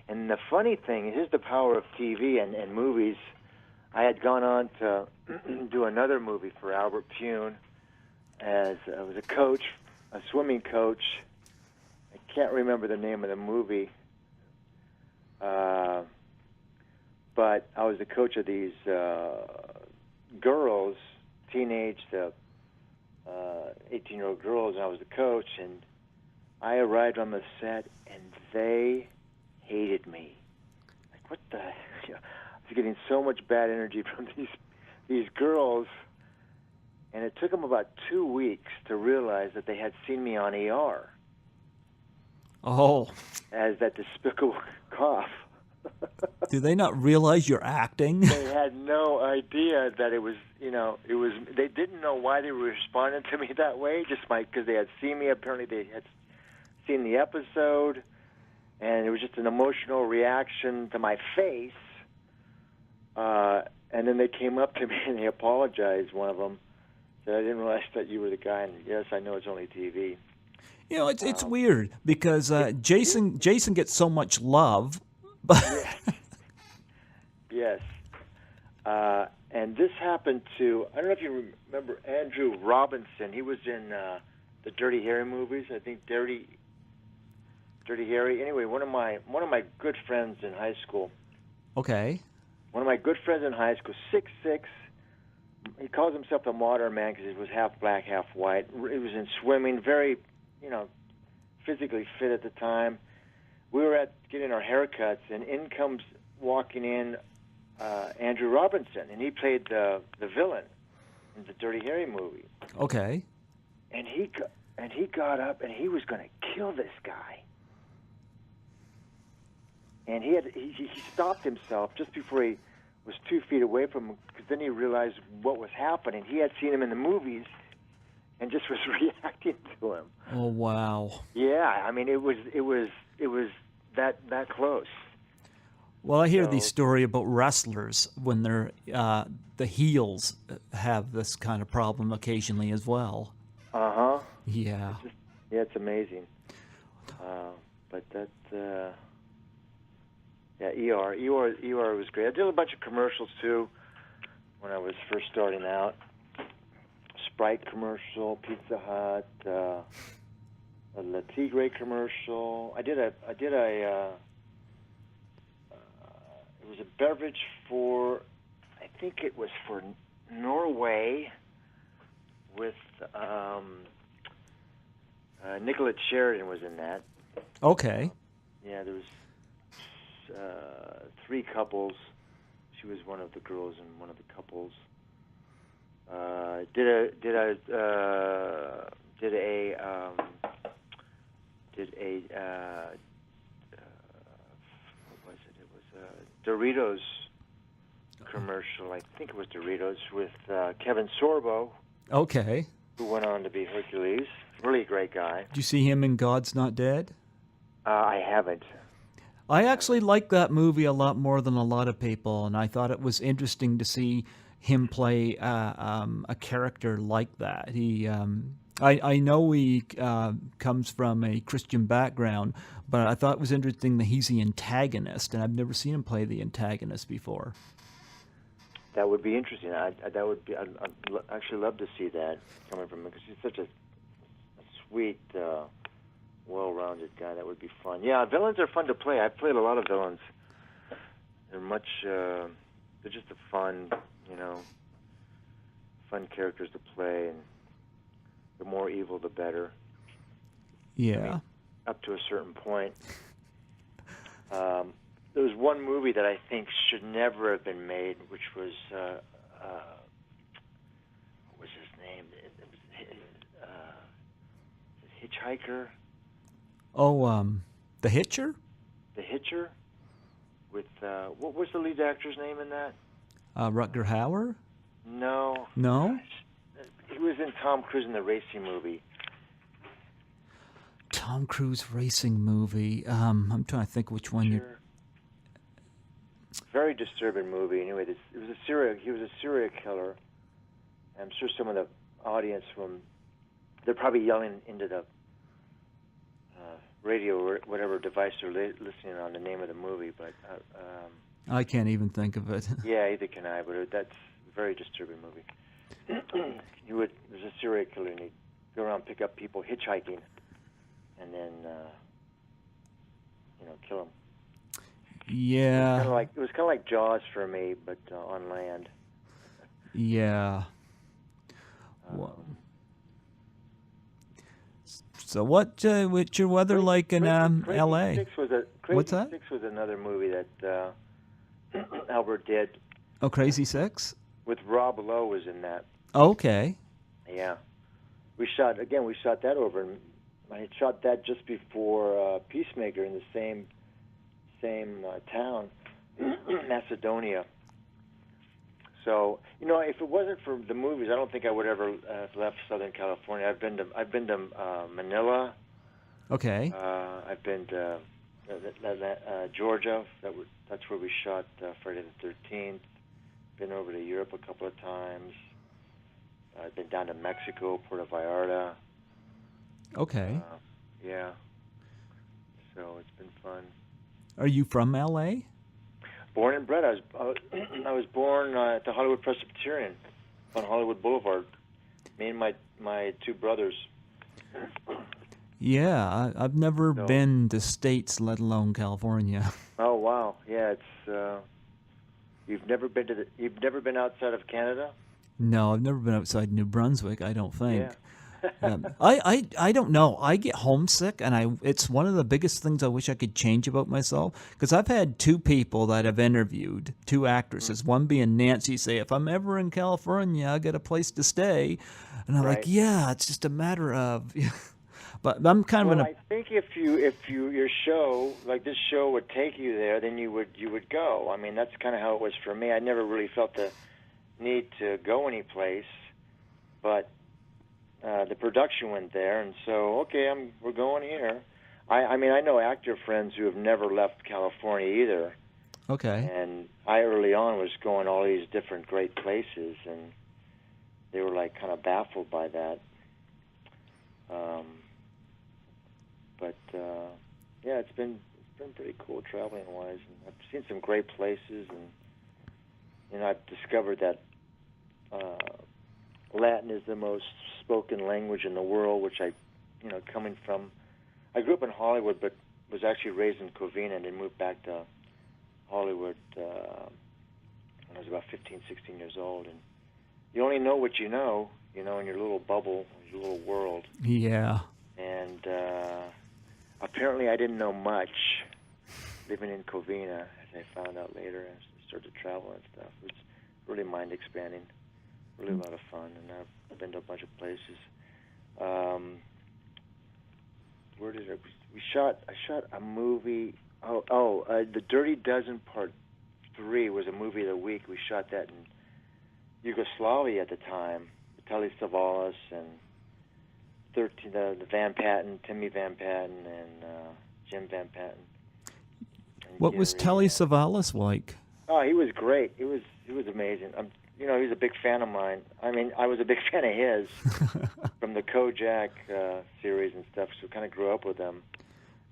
And the funny thing is, here's the power of TV and movies. I had gone on to do another movie for Albert Pune as I was a coach, a swimming coach. I can't remember the name of the movie, but I was the coach of these girls, teenage to 18-year-old girls, and I was the coach, and I arrived on the set, and they hated me. Like, what the? I was getting so much bad energy from these girls, and it took them about 2 weeks to realize that they had seen me on ER. Oh. As that despicable cop. Do they not realize you're acting? They had no idea that it was. They didn't know why they were responding to me that way. Just because they had seen me. Apparently, they had seen the episode, and it was just an emotional reaction to my face. And then they came up to me and they apologized. One of them said, "I didn't realize that you were the guy." And yes, I know it's only TV. It's weird because Jason gets so much love, but yes. And this happened to, I don't know if you remember Andrew Robinson. He was in the Dirty Harry movies. I think Dirty Harry. Anyway, one of my good friends in high school. Okay. One of my good friends in high school, 6'6". He calls himself a modern man because he was half black, half white. He was in swimming, very, physically fit at the time. We were getting our haircuts, and in comes walking in Andrew Robinson, and he played the villain in the Dirty Harry movie. Okay. And he got up, and he was going to kill this guy. And he stopped himself just before he was 2 feet away from him, because then he realized what was happening. He had seen him in the movies and just was reacting to him. Oh, wow. Yeah, I mean, it was that close. Well, I hear these stories about wrestlers when they're the heels have this kind of problem occasionally as well. Uh-huh. Yeah. It's amazing. But that, ER was great. I did a bunch of commercials, too, when I was first starting out. Sprite commercial, Pizza Hut, a La Tigre commercial. It was a beverage for, I think it was for Norway, with Nicolette Sheridan was in that. Okay. Yeah, there was 3 couples. She was one of the girls in one of the couples. Did a what was it? It was a Doritos commercial. I think it was Doritos with Kevin Sorbo, Okay. who went on to be Hercules. Really great guy. Did you see him in God's Not Dead? I haven't. I actually like that movie a lot more than a lot of people, and I thought it was interesting to see him play a character like that. I know he comes from a Christian background, but I thought it was interesting that he's the antagonist, and I've never seen him play the antagonist before. That would be interesting. I'd actually love to see that coming from him, because he's such a sweet, well-rounded guy. That would be fun. Yeah, villains are fun to play. I've played a lot of villains. They're they're just a fun characters to play, and the more evil, the better. Yeah. I mean, up to a certain point. There was one movie that I think should never have been made, which was, what was his name? It was Hitchhiker? Oh, The Hitcher? The Hitcher? With, what was the lead actor's name in that? Rutger Hauer? No. No? Gosh. He was in Tom Cruise in the racing movie. Tom Cruise racing movie. I'm trying to think which one you. Very disturbing movie. Anyway, he was a serial killer. I'm sure some of the audience they're probably yelling into the radio or whatever device they're listening on the name of the movie, but I can't even think of it. yeah, either can I. But that's a very disturbing movie. There's a serial killer, and he'd go around, pick up people hitchhiking, and then kill them. Yeah. It was kind of like Jaws for me, but on land. Yeah. So what's your weather like in L.A.? What's that? Crazy 6 was another movie that Albert did. Oh, Crazy 6? With Rob Lowe was in that. Okay. Yeah. We shot that over, and I had shot that just before Peacemaker in the same town, Macedonia. So, if it wasn't for the movies, I don't think I would ever have left Southern California. I've been to Manila. Okay. I've been to Georgia. That's where we shot Friday the 13th. Been over to Europe a couple of times. I've been down to Mexico, Puerto Vallarta. Okay. Yeah. So it's been fun. Are you from L.A.? Born and bred. I was born at the Hollywood Presbyterian on Hollywood Boulevard. Me and my 2 brothers. Yeah, I've never been to States, let alone California. Oh wow, yeah, it's. You've never been outside of Canada? No, I've never been outside New Brunswick. I don't think. Yeah. I don't know. I get homesick, and it's one of the biggest things I wish I could change about myself. Because I've had 2 people that I've interviewed, 2 actresses. One being Nancy, say, if I'm ever in California, I get a place to stay, and I'm like, yeah, it's just a matter of. But I'm kind of I think if your show, like this show, would take you there, then you would go. I mean, that's kind of how it was for me. I never really felt the need to go any place, but the production went there, and so we're going here. I mean, I know actor friends who have never left California either. Okay. And I early on was going all these different great places, and they were like kind of baffled by that. But yeah, it's been pretty cool traveling wise, and I've seen some great places, and I've discovered that Latin is the most spoken language in the world, which I grew up in Hollywood, but was actually raised in Covina and then moved back to Hollywood when I was about 15, 16 years old, and you only know what you know, in your little bubble, your little world. Yeah. And apparently I didn't know much living in Covina, as I found out later as I started to travel and stuff. It was really mind-expanding, really a lot of fun, and I've been to a bunch of places. Where did I shot a movie. The Dirty Dozen Part 3 was a movie of the week. We shot that in Yugoslavia at the time. Telly Savalas and the Van Patten, Timmy Van Patten, and Jim Van Patten. And What was Telly Savalas like? Oh, he was great. He was amazing. He was a big fan of mine. I mean, I was a big fan of his from the Kojak series and stuff. So kind of grew up with him.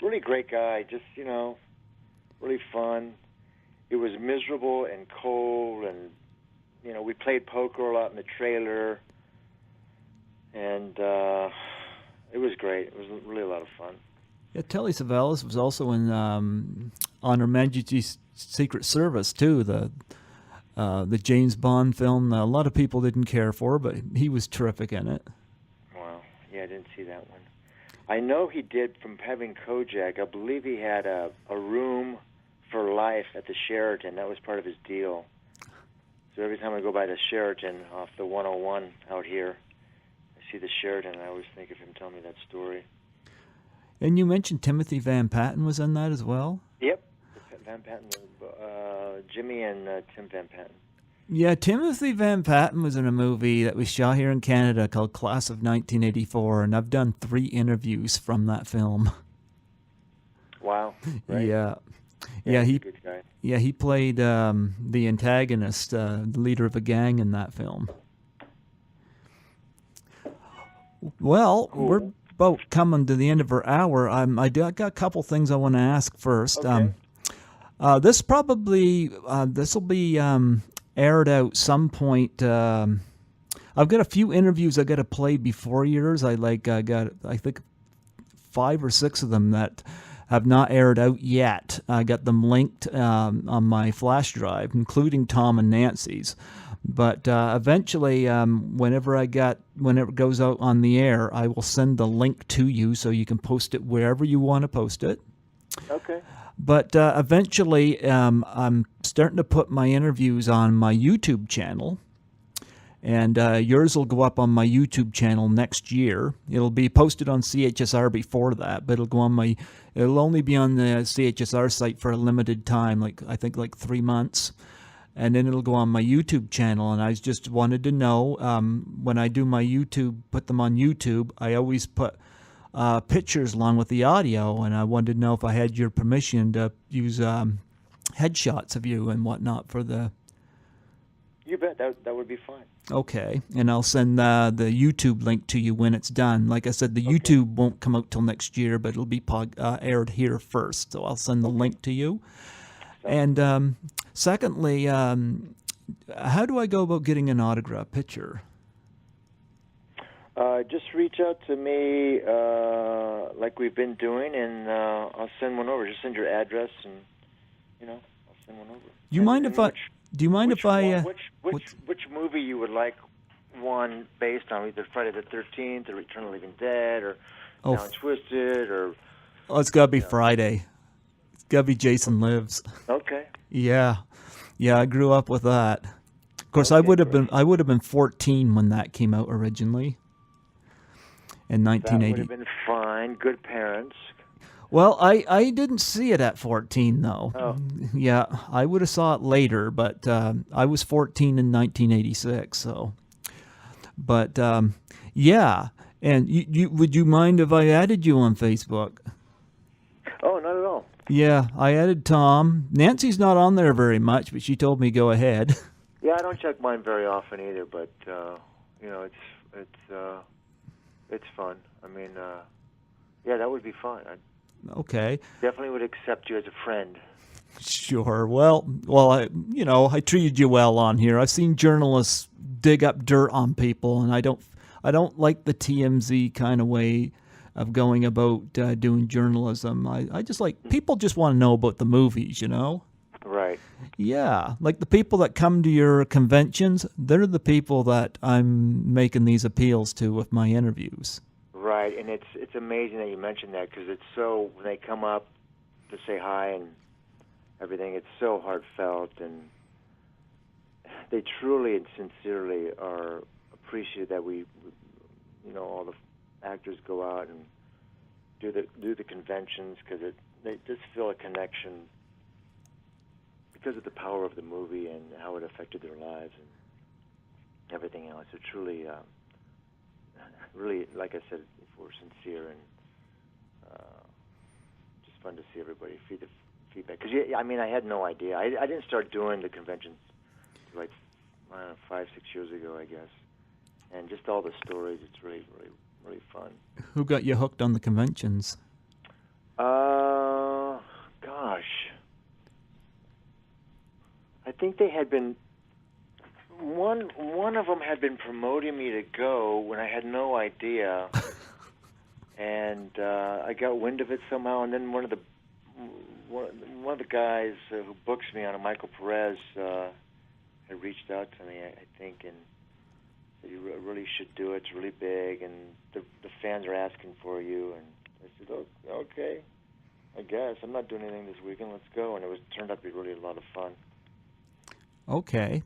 Really great guy. Just really fun. It was miserable and cold, and we played poker a lot in the trailer, and it was great. It was really a lot of fun. Yeah, Telly Savalas was also in On Her Majesty's Secret Service too. The James Bond film. A lot of people didn't care for, but he was terrific in it. Wow. Yeah, I didn't see that one. I know he did from having Kojak. I believe he had a room for life at the Sheraton. That was part of his deal. So every time I go by the Sheraton off the 101 out here, I see the Sheraton, and I always think of him telling me that story. And you mentioned Timothy Van Patten was in that as well? Yep. Van Patten, Jimmy and Tim Van Patten. Yeah, Timothy Van Patten was in a movie that was shot here in Canada called Class of 1984, and I've done 3 interviews from that film. Wow. Right? Yeah. Yeah, he good guy. Yeah, he played the antagonist, the leader of a gang in that film. Well, Cool. we're about coming to the end of our hour. I got a couple things I want to ask first. Okay. This will be aired out some point. I've got a few interviews I got to play before yours. I got I think 5 or 6 of them that have not aired out yet. I got them linked on my flash drive, including Thom and Nancy's. But eventually, whenever it goes out on the air, I will send the link to you so you can post it wherever you want to post it. Okay. But eventually, I'm starting to put my interviews on my YouTube channel. And yours will go up on my YouTube channel next year. It'll be posted on CHSR before that, but it'll only be on the CHSR site for a limited time, I think 3 months. And then it'll go on my YouTube channel. And I just wanted to know, when I do my YouTube, put them on YouTube, I always put pictures along with the audio. And I wanted to know if I had your permission to use headshots of you and whatnot for the... You bet. That would be fine. Okay, and I'll send the YouTube link to you when it's done. Like I said, the YouTube won't come out till next year, but it'll be aired here first. So I'll send the link to you. And secondly, how do I go about getting an autograph picture? Just reach out to me like we've been doing, and I'll send one over. Just send your address, and I'll send one over. Do you mind if I? Do you mind if I? Which movie you would like one based on? Either Friday the 13th, or Return of the Living Dead, or Now and Twisted, or... Oh, it's got to be Friday. It's got to be Jason Lives. Okay. Yeah, I grew up with that. Of course, I would have been 14 when that came out originally. In 1980. That would have been fine. Good parents. Well, I didn't see it at 14, though. Oh. Yeah, I would have saw it later, but I was 14 in 1986, so. But, yeah, and you would you mind if I added you on Facebook? Oh, not at all. Yeah, I added Thom. Nancy's not on there very much, but she told me go ahead. Yeah, I don't check mine very often either, but, it's fun. I mean, yeah, that would be fun. Okay. Definitely would accept you as a friend. Sure. Well, I treated you well on here. I've seen journalists dig up dirt on people, and I don't like the TMZ kind of way of going about doing journalism. I just like people just want to know about the movies, Right. Right. Yeah, like the people that come to your conventions, they're the people that I'm making these appeals to with my interviews. Right, and it's amazing that you mentioned that, because it's so, when they come up to say hi and everything, it's so heartfelt, and they truly and sincerely are appreciative that we, all the actors go out and do the conventions, because they just feel a connection because of the power of the movie and how it affected their lives and everything else. It truly, really, like I said before, sincere, and just fun to see everybody feedback. Because I had no idea. I didn't start doing the conventions till like 5-6 years ago, I guess. And just all the stories, it's really, really, really fun. Who got you hooked on the conventions? Gosh. I think they had been, one of them had been promoting me to go when I had no idea. And I got wind of it somehow, and then one of the guys who books me on it, Michael Perez, had reached out to me, I think, and said, you really should do it. It's really big, and the fans are asking for you. And I said, oh, okay, I guess. I'm not doing anything this weekend. Let's go. And it turned out to be really a lot of fun. Okay.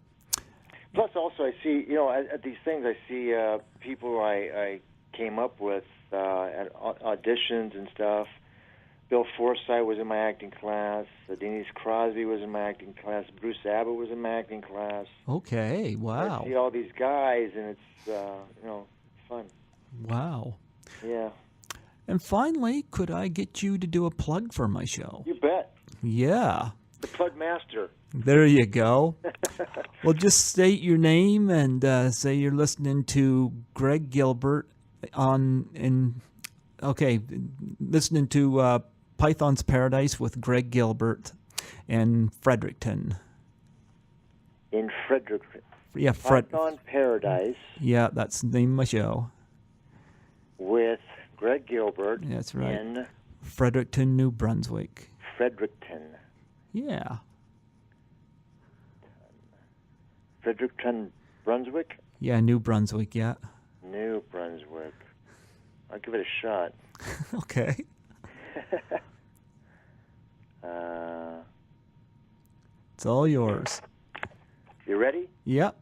Plus, also, I see, at these things, I see people I came up with at auditions and stuff. Bill Forsythe was in my acting class. Denise Crosby was in my acting class. Bruce Abbott was in my acting class. Okay, wow. I see all these guys, and it's, fun. Wow. Yeah. And finally, could I get you to do a plug for my show? You bet. Yeah. The Plug Master. There you go. Well, just state your name and say you're listening to Greg Gilbert listening to Python's Paradise with Greg Gilbert in Fredericton. In Fredericton. Yeah, Python Paradise. Yeah, that's the name of my show. With Greg Gilbert. That's right. In Fredericton, New Brunswick. Fredericton. Yeah. Fredericton, Brunswick? Yeah, New Brunswick, yeah. New Brunswick. I'll give it a shot. Okay. It's all yours. You ready? Yep.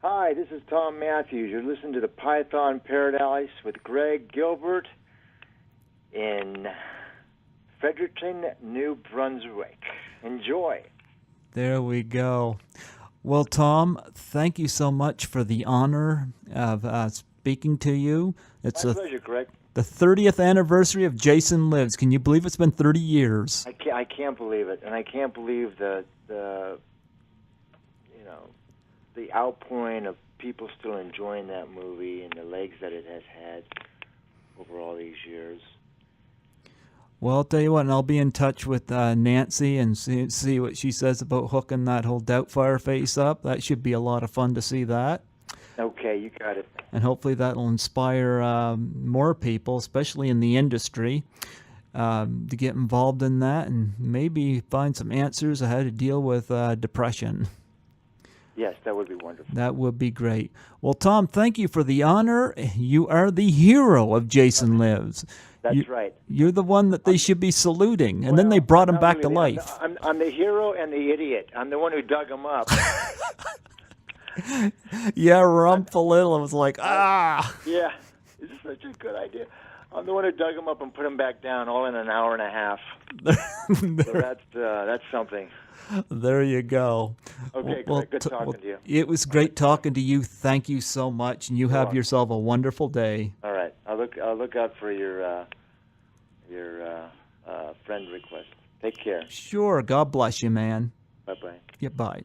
Hi, this is Thom Matthews. You're listening to the Python Paradise with Greg Gilbert in Fredericton, New Brunswick. Enjoy. There we go. Well, Tom, thank you so much for the honor of speaking to you. It's My pleasure, Greg. the 30th anniversary of Jason Lives. Can you believe it's been 30 years? I can't believe it, and I can't believe the outpouring of people still enjoying that movie and the legs that it has had over all these years. Well, I'll tell you what, and I'll be in touch with Nancy and see what she says about hooking that whole Doubtfire face up. That should be a lot of fun to see that. Okay, you got it. And hopefully that'll inspire more people, especially in the industry, to get involved in that and maybe find some answers on how to deal with depression. Yes, that would be wonderful. That would be great. Well, Tom, thank you for the honor. You are the hero of Jason Lives. That's right. You're the one that they should be saluting. And then they brought him back to life. I'm the hero and the idiot. I'm the one who dug him up. Yeah, Rumpelittle was like, ah. Yeah, this is such a good idea. I'm the one who dug him up and put him back down all in an hour and a half. So that's something. There you go. Okay, well, good talking to you. It was great talking to you. Thank you so much, and you have yourself a wonderful day. All right, I'll look out for your friend request. Take care. Sure. God bless you, man. Bye-bye. Yeah, bye.